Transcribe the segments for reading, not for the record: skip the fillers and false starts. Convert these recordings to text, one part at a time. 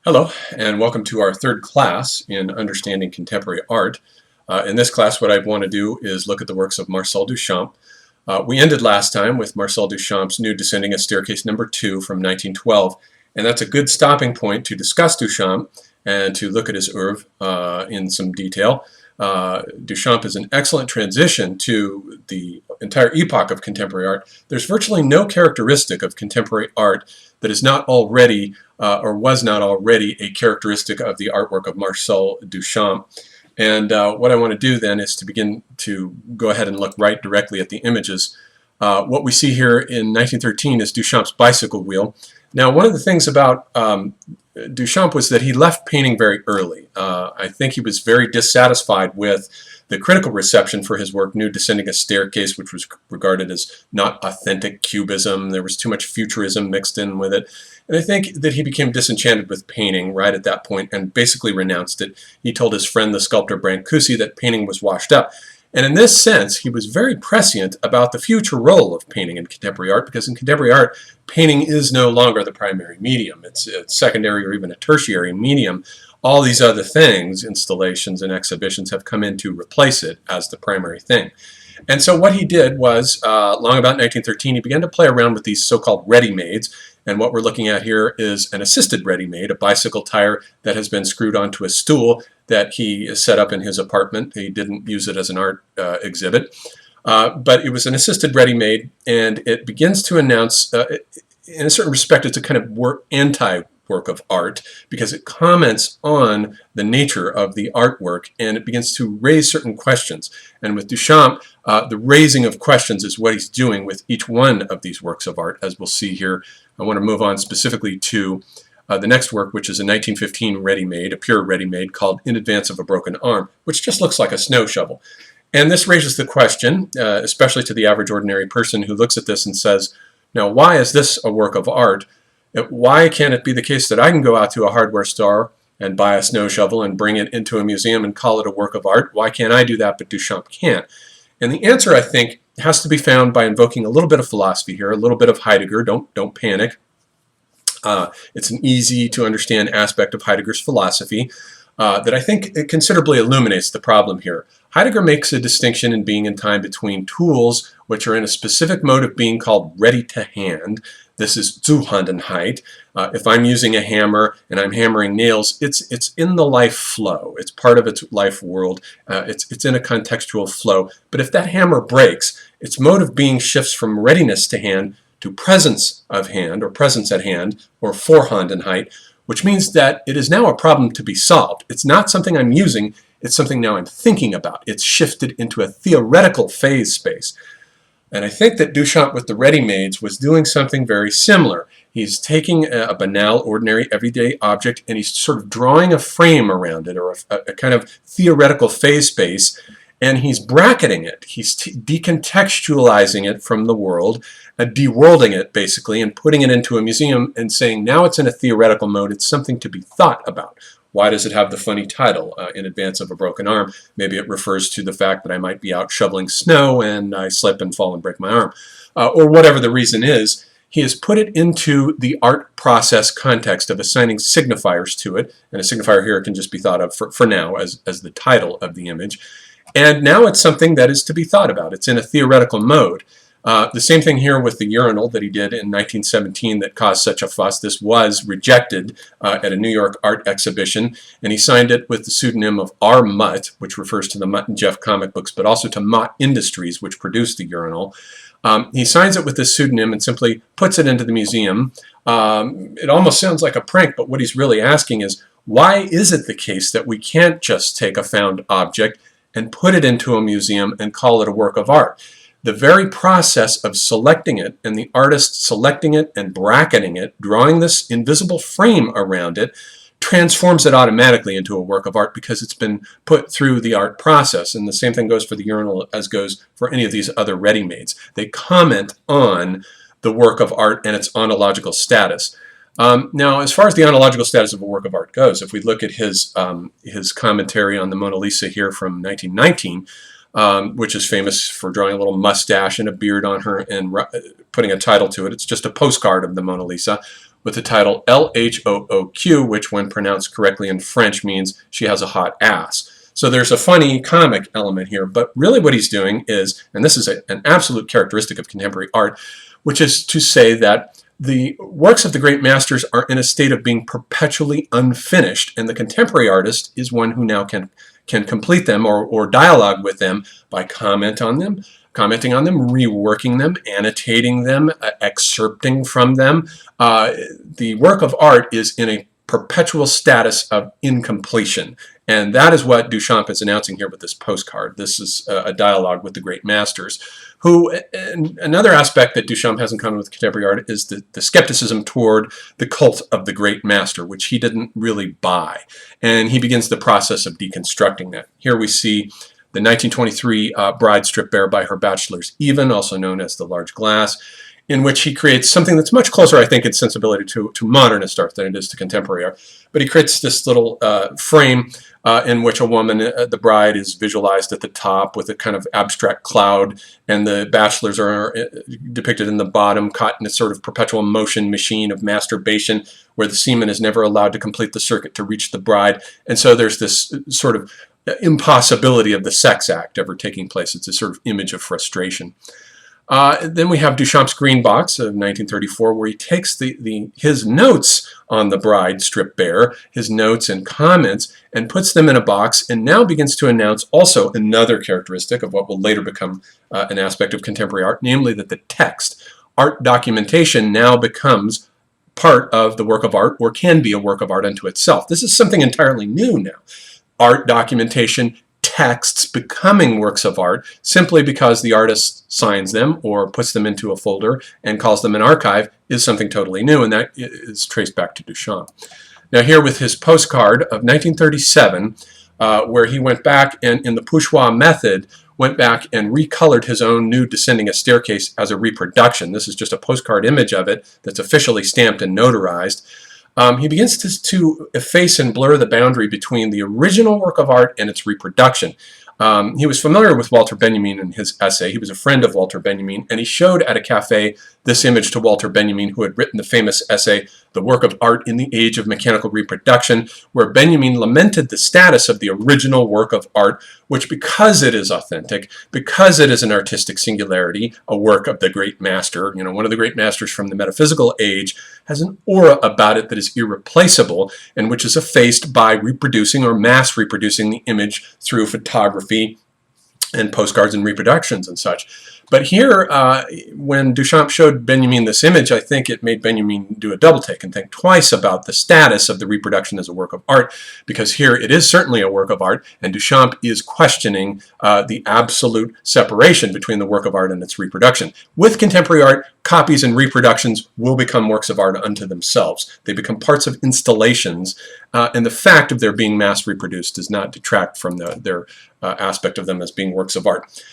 Hello, and welcome to our third class in Understanding Contemporary Art. In this class, what I want to do is look at the works of Marcel Duchamp. We ended last time with Marcel Duchamp's Nude Descending a Staircase #2 from 1912, and that's a good stopping point to discuss Duchamp and to look at his oeuvre in some detail. Duchamp is an excellent transition to the entire epoch of contemporary art. There's virtually no characteristic of contemporary art that is not already or was not already a characteristic of the artwork of Marcel Duchamp. And what I want to do then is to begin to go ahead and look right directly at the images. What we see here in 1913 is Duchamp's bicycle wheel. Now, one of the things about Duchamp was that he left painting very early. I think he was very dissatisfied with the critical reception for his work, Nude Descending a Staircase, which was regarded as not authentic cubism. There was too much futurism mixed in with it. And I think that he became disenchanted with painting right at that point and basically renounced it. He told his friend, the sculptor Brancusi, that painting was washed up. And in this sense, he was very prescient about the future role of painting in contemporary art, because in contemporary art, painting is no longer the primary medium. It's a secondary or even a tertiary medium. All these other things, installations and exhibitions, have come in to replace it as the primary thing. And so what he did was, long about 1913, he began to play around with these so-called ready-mades. And what we're looking at here is an assisted ready-made, a bicycle tire that has been screwed onto a stool that he set up in his apartment. He didn't use it as an art exhibit, but it was an assisted ready-made, and it begins to announce, in a certain respect, it's a kind of anti-work of art, because it comments on the nature of the artwork, and it begins to raise certain questions. And with Duchamp, the raising of questions is what he's doing with each one of these works of art, as we'll see here. I want to move on specifically to the next work, which is a 1915 ready-made, a pure ready-made, called In Advance of a Broken Arm, which just looks like a snow shovel. And this raises the question, especially to the average ordinary person who looks at this and says, now, why is this a work of art? Why can't it be the case that I can go out to a hardware store and buy a snow shovel and bring it into a museum and call it a work of art? Why can't I do that, but Duchamp can't? And the answer, I think, has to be found by invoking a little bit of philosophy here, a little bit of Heidegger. Don't panic. It's an easy to understand aspect of Heidegger's philosophy that I think it considerably illuminates the problem here. Heidegger makes a distinction in Being and Time between tools which are in a specific mode of being called ready to hand. This is Zuhandenheit. If I'm using a hammer and I'm hammering nails, it's in the life flow. It's part of its life world. It's in a contextual flow. But if that hammer breaks, its mode of being shifts from readiness to hand to presence of hand, or presence at hand, or Vorhandenheit, which means that it is now a problem to be solved. It's not something I'm using, it's something now I'm thinking about. It's shifted into a theoretical phase space. And I think that Duchamp with the ready-mades was doing something very similar. He's taking a banal, ordinary, everyday object, and he's sort of drawing a frame around it, or a kind of theoretical phase space, and he's bracketing it. He's decontextualizing it from the world, de-worlding it, basically, and putting it into a museum and saying, now it's in a theoretical mode, it's something to be thought about. Why does it have the funny title, In Advance of a Broken Arm? Maybe it refers to the fact that I might be out shoveling snow and I slip and fall and break my arm. Or whatever the reason is, he has put it into the art process context of assigning signifiers to it. And a signifier here can just be thought of for now as the title of the image. And now it's something that is to be thought about. It's in a theoretical mode. The same thing here with the urinal that he did in 1917 that caused such a fuss. This was rejected at a New York art exhibition, and he signed it with the pseudonym of R. Mutt, which refers to the Mutt and Jeff comic books, but also to Mott Industries, which produced the urinal. He signs it with this pseudonym and simply puts it into the museum. It almost sounds like a prank, but what he's really asking is, why is it the case that we can't just take a found object and put it into a museum and call it a work of art? The very process of selecting it, and the artist selecting it and bracketing it, drawing this invisible frame around it, transforms it automatically into a work of art because it's been put through the art process. And the same thing goes for the urinal as goes for any of these other ready-mades. They comment on the work of art and its ontological status. Now, as far as the ontological status of a work of art goes, if we look at his commentary on the Mona Lisa here from 1919, which is famous for drawing a little mustache and a beard on her and putting a title to it. It's just a postcard of the Mona Lisa. with the title LHOOQ, which when pronounced correctly in French means she has a hot ass. So there's a funny comic element here, but really what he's doing is, and this is an absolute characteristic of contemporary art, which is to say that the works of the great masters are in a state of being perpetually unfinished, and the contemporary artist is one who now can complete them or dialogue with them by commenting on them, reworking them, annotating them, excerpting from them. The work of art is in a perpetual status of incompletion. And that is what Duchamp is announcing here with this postcard. This is a dialogue with the great masters, who, and another aspect that Duchamp has in common with contemporary art is the skepticism toward the cult of the great master, which he didn't really buy. And he begins the process of deconstructing that. Here we see the 1923 Bride strip bare by her bachelor's even, also known as the large glass, in which he creates something that's much closer, I think, in sensibility to modernist art than it is to contemporary art. But he creates this little frame in which a woman, the bride, is visualized at the top with a kind of abstract cloud, and the bachelors are depicted in the bottom, caught in a sort of perpetual motion machine of masturbation, where the semen is never allowed to complete the circuit to reach the bride. And so there's this sort of impossibility of the sex act ever taking place. It's a sort of image of frustration. Then we have Duchamp's Green Box of 1934, where he takes his notes on the bride stripped bare, his notes and comments, and puts them in a box, and now begins to announce also another characteristic of what will later become an aspect of contemporary art, namely that the text, art documentation, now becomes part of the work of art, or can be a work of art unto itself. This is something entirely new now. Art documentation, texts becoming works of art simply because the artist signs them or puts them into a folder and calls them an archive is something totally new, and that is traced back to Duchamp. Now here with his postcard of 1937, where he went back and in the Poussoir method went back and recolored his own new Descending a Staircase as a reproduction. This is just a postcard image of it that's officially stamped and notarized. He begins to efface and blur the boundary between the original work of art and its reproduction. He was familiar with Walter Benjamin in his essay. He was a friend of Walter Benjamin, and he showed at a cafe this image to Walter Benjamin, who had written the famous essay, The Work of Art in the Age of Mechanical Reproduction, where Benjamin lamented the status of the original work of art, which, because it is authentic, because it is an artistic singularity, a work of the great master, one of the great masters from the metaphysical age, has an aura about it that is irreplaceable and which is effaced by reproducing or mass reproducing the image through photography and postcards and reproductions and such. But here, when Duchamp showed Benjamin this image, I think it made Benjamin do a double take and think twice about the status of the reproduction as a work of art, because here it is certainly a work of art, and Duchamp is questioning the absolute separation between the work of art and its reproduction. With contemporary art, copies and reproductions will become works of art unto themselves. They become parts of installations, and the fact of their being mass reproduced does not detract from their aspect of them as being works of art.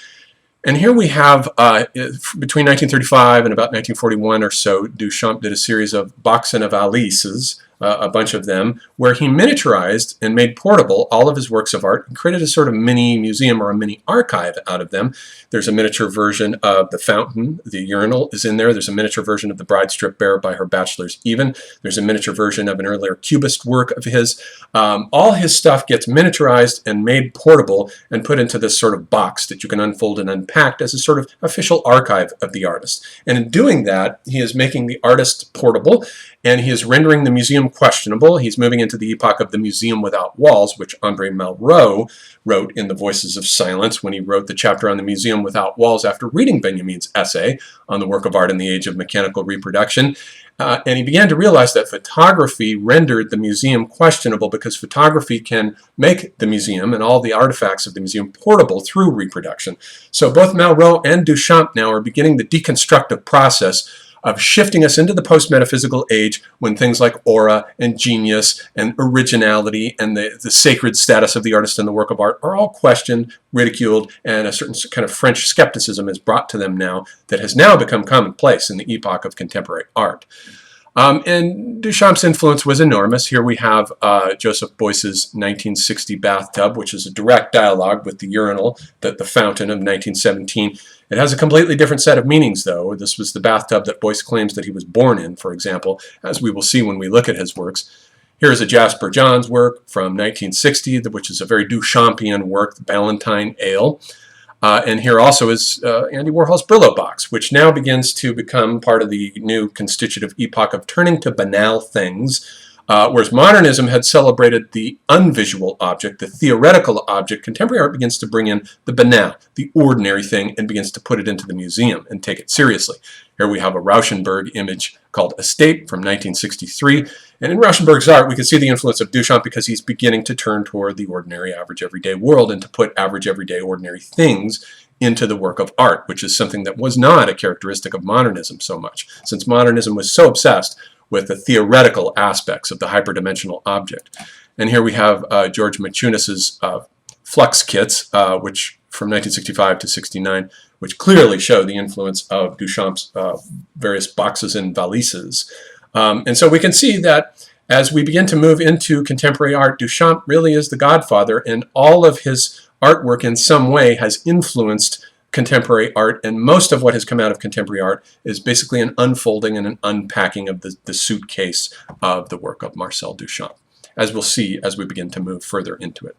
And here we have, between 1935 and about 1941 or so, Duchamp did a series of boxen of Alices, a bunch of them, where he miniaturized and made portable all of his works of art and created a sort of mini museum or a mini archive out of them. There's a miniature version of the fountain, the urinal is in there. There's a miniature version of the bride stripped bare by her bachelor's even. There's a miniature version of an earlier cubist work of his. All his stuff gets miniaturized and made portable and put into this sort of box that you can unfold and unpack as a sort of official archive of the artist. And in doing that, he is making the artist portable, and he is rendering the museum questionable. He's moving into the epoch of the museum without walls, which André Malraux wrote in The Voices of Silence when he wrote the chapter on the museum without walls after reading Benjamin's essay on the work of art in the age of mechanical reproduction. And he began to realize that photography rendered the museum questionable because photography can make the museum and all the artifacts of the museum portable through reproduction. So both Malraux and Duchamp now are beginning the deconstructive process of shifting us into the post-metaphysical age when things like aura and genius and originality and the sacred status of the artist and the work of art are all questioned, ridiculed, and a certain kind of French skepticism is brought to them now that has now become commonplace in the epoch of contemporary art. And Duchamp's influence was enormous. Here we have Joseph Beuys's 1960 bathtub, which is a direct dialogue with the urinal, the fountain of 1917. It has a completely different set of meanings, though. This was the bathtub that Beuys claims that he was born in, for example, as we will see when we look at his works. Here is a Jasper Johns work from 1960, which is a very Duchampian work, the Ballantine Ale. And here also is Andy Warhol's Brillo box, which now begins to become part of the new constitutive epoch of turning to banal things, whereas modernism had celebrated the unvisual object, the theoretical object. Contemporary art begins to bring in the banal, the ordinary thing, and begins to put it into the museum and take it seriously. Here we have a Rauschenberg image called Estate from 1963. And in Rauschenberg's art, we can see the influence of Duchamp because he's beginning to turn toward the ordinary, average, everyday world and to put average, everyday, ordinary things into the work of art, which is something that was not a characteristic of modernism so much, since modernism was so obsessed with the theoretical aspects of the hyperdimensional object. And here we have George Maciunis's flux kits, which from 1965 to 69, which clearly show the influence of Duchamp's various boxes and valises. And so we can see that as we begin to move into contemporary art, Duchamp really is the godfather, and all of his artwork in some way has influenced contemporary art, and most of what has come out of contemporary art is basically an unfolding and an unpacking of the suitcase of the work of Marcel Duchamp, as we'll see as we begin to move further into it.